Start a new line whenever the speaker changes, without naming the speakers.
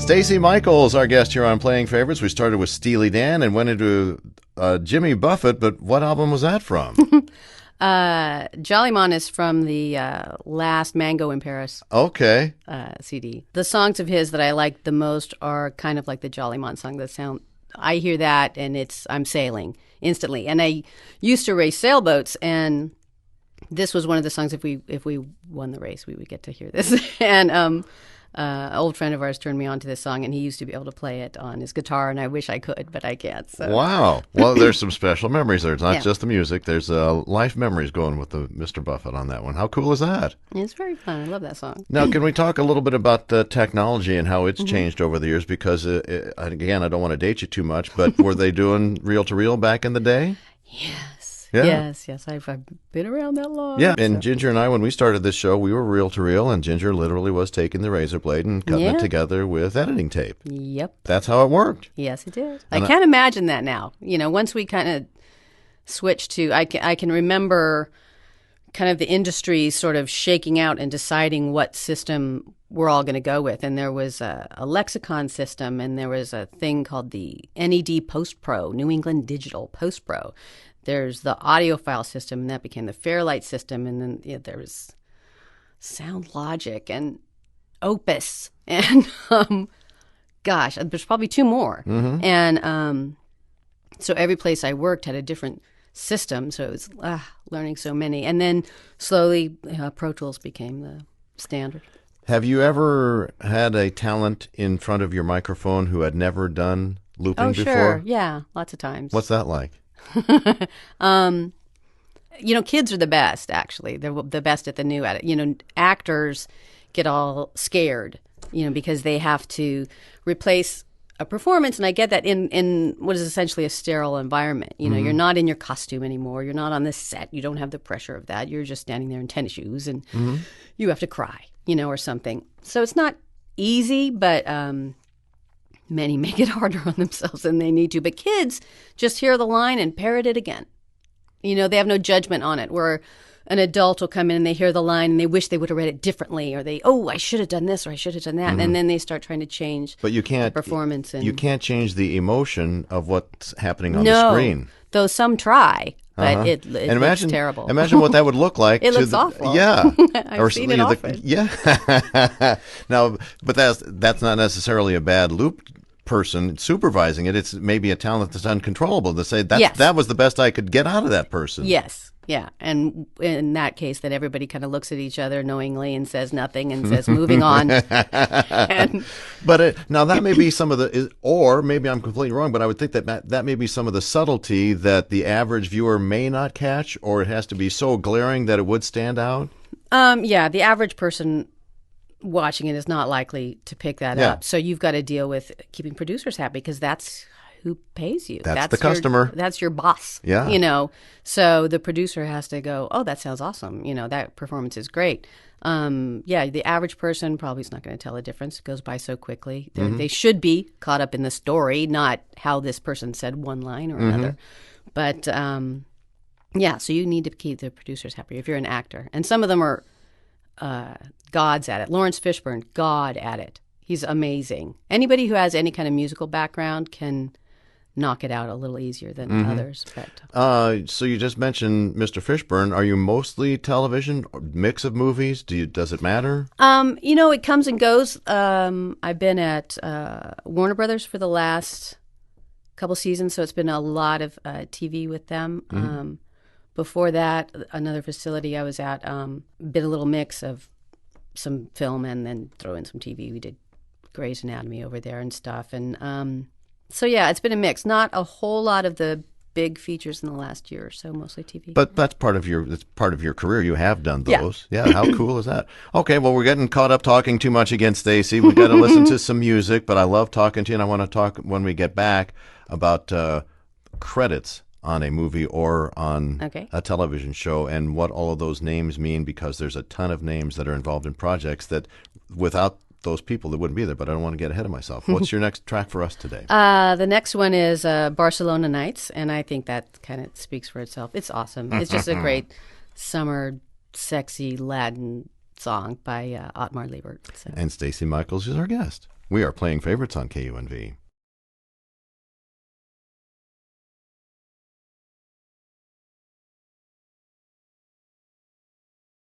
Stacey Michaels, our guest here on Playing Favorites. We started with Steely Dan and went into Jimmy Buffett, but what album was that from?
Jolly Mon is from the last Mango in Paris
Okay.
CD. The songs of his that I like the most are kind of like the Jolly Mon song. That sound, I hear that and I'm sailing instantly. And I used to race sailboats, and this was one of the songs. If we won the race, we would get to hear this. And an old friend of ours turned me on to this song, and he used to be able to play it on his guitar, and I wish I could, but I can't. So.
Wow. Well, there's some special memories there. It's not
Yeah.
just the music. There's life memories going with the Mr. Buffett on that one. How cool is that?
It's very fun. I love that song.
Now, can we talk a little bit about technology and how it's changed over the years? Because, again, I don't want to date you too much, but were they doing reel-to-reel back in the day?
Yes.
Yeah.
Yes. I've been around that long.
Yeah, and
so.
Ginger and I, when we started this show, we were reel-to-reel, and Ginger literally was taking the razor blade and cutting it
Yeah.
together with editing tape.
Yep.
That's how it worked.
Yes, it did.
And
I can't imagine that now. Once we kind of switched to, I can remember kind of the industry sort of shaking out and deciding what system we're all going to go with. And there was a lexicon system, and there was a thing called the NED Post Pro, New England Digital Post Pro. There's the audiophile system, and that became the Fairlight system. And then there was Sound Logic and Opus. And gosh, there's probably two more.
Mm-hmm.
And so every place I worked had a different system. So it was learning so many. And then slowly Pro Tools became the standard.
Have you ever had a talent in front of your microphone who had never done looping before?
Sure. Yeah, lots of times.
What's that like?
Kids are the best, actually. They're the best at the new at it. Actors get all scared, because they have to replace a performance. And I get that in what is essentially a sterile environment. You're not in your costume anymore. You're not on the set. You don't have the pressure of that. You're just standing there in tennis shoes, and you have to cry, or something. So it's not easy, but many make it harder on themselves than they need to. But kids just hear the line and parrot it again. They have no judgment on it. Where an adult will come in and they hear the line and they wish they would have read it differently, or I should have done this, or I should have done that. And then they start trying to change
But you can't
the performance. And
you can't change the emotion of what's happening on the screen.
Though some try, but it
And
looks terrible.
Imagine what that would look like.
It looks awful.
Yeah,
I've seen it often.
Yeah. Now, but that's not necessarily a bad loop person supervising it. It's maybe a talent that's uncontrollable to say that was the best I could get out of that person.
Yes. Yeah. And in that case, then everybody kind of looks at each other knowingly and says nothing and says, moving on.
But now that may be some of or maybe I'm completely wrong, but I would think that may be some of the subtlety that the average viewer may not catch, or it has to be so glaring that it would stand out.
Yeah. The average person watching it is not likely to pick that up. So you've got to deal with keeping producers happy, because that's who pays you.
That's the customer.
That's your boss.
Yeah.
So the producer has to go, oh, that sounds awesome. That performance is great. The average person probably is not going to tell the difference. It goes by so quickly. They should be caught up in the story, not how this person said one line or another. But so you need to keep the producers happy if you're an actor. And some of them are gods at it. Lawrence Fishburne, god at it. He's amazing. Anybody who has any kind of musical background can knock it out a little easier than others. But
so you just mentioned Mr. Fishburne. Are you mostly television, or mix of movies? Does it matter?
It comes and goes. I've been at Warner Brothers for the last couple seasons, so it's been a lot of TV with them. Before that, another facility I was at, did a little mix of some film and then throw in some TV. We did Grey's Anatomy over there and stuff. And it's been a mix. Not a whole lot of the big features in the last year or so, mostly TV.
But that's part of your career. You have done those. Yeah, how cool is that? Okay, well, we're getting caught up talking too much again, Stacey. We've got to listen to some music, but I love talking to you, and I want to talk when we get back about credits on a movie or on a television show, and what all of those names mean, because there's a ton of names that are involved in projects that without those people that wouldn't be there, but I don't want to get ahead of myself. What's your next track for us today?
The next one is Barcelona Nights, and I think that kind of speaks for itself. It's awesome. It's just a great summer, sexy Latin song by Otmar Liebert. So.
And Stacy Michaels is our guest. We are playing favorites on KUNV.